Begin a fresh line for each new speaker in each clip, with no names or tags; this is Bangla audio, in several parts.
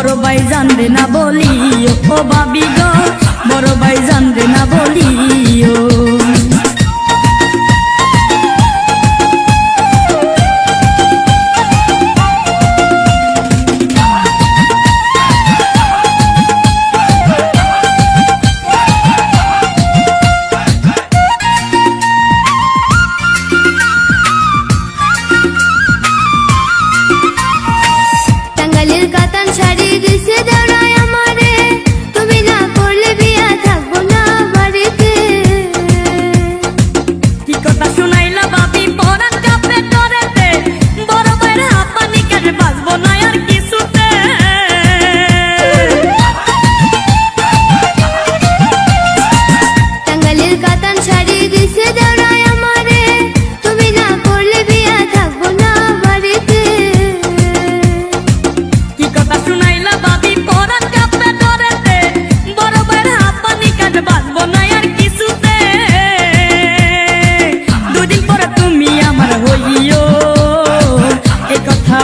বড় ভাই জানবে না বলিও, ও ভাবি গো বড় ভাই জানবে না বলিও।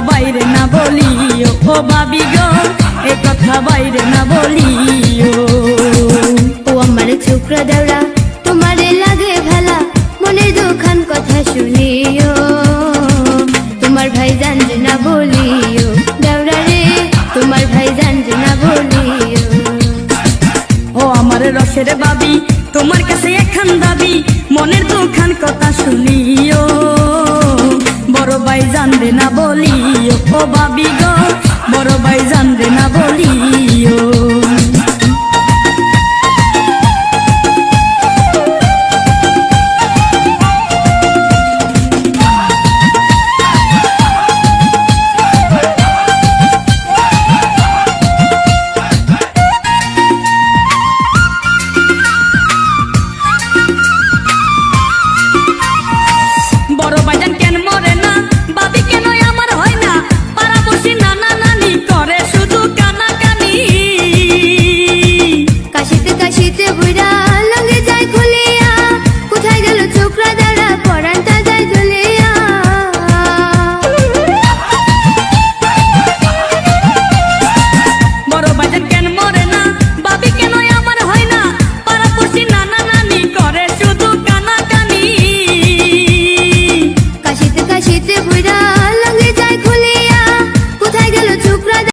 বাইরে না বলিও, ও ভাবি গো এ কথা বাইরে না বলিও।
ও আমার ছোকরা দেওরা তোমারে লাগে ভালা, মনের দুখান কথা শুনিও, তোমার ভাই জানবে না বলিও। দেওরা রে তোমার ভাই জানবে না বলিও।
ও আমার রসের ভাবি তোমার কাছে একখান দাবি, মনের দুখান কথা শুনিও, বড় ভাই জানবে না বলিও, ও ভাবি গো বড় ভাই জানবে না বলিও।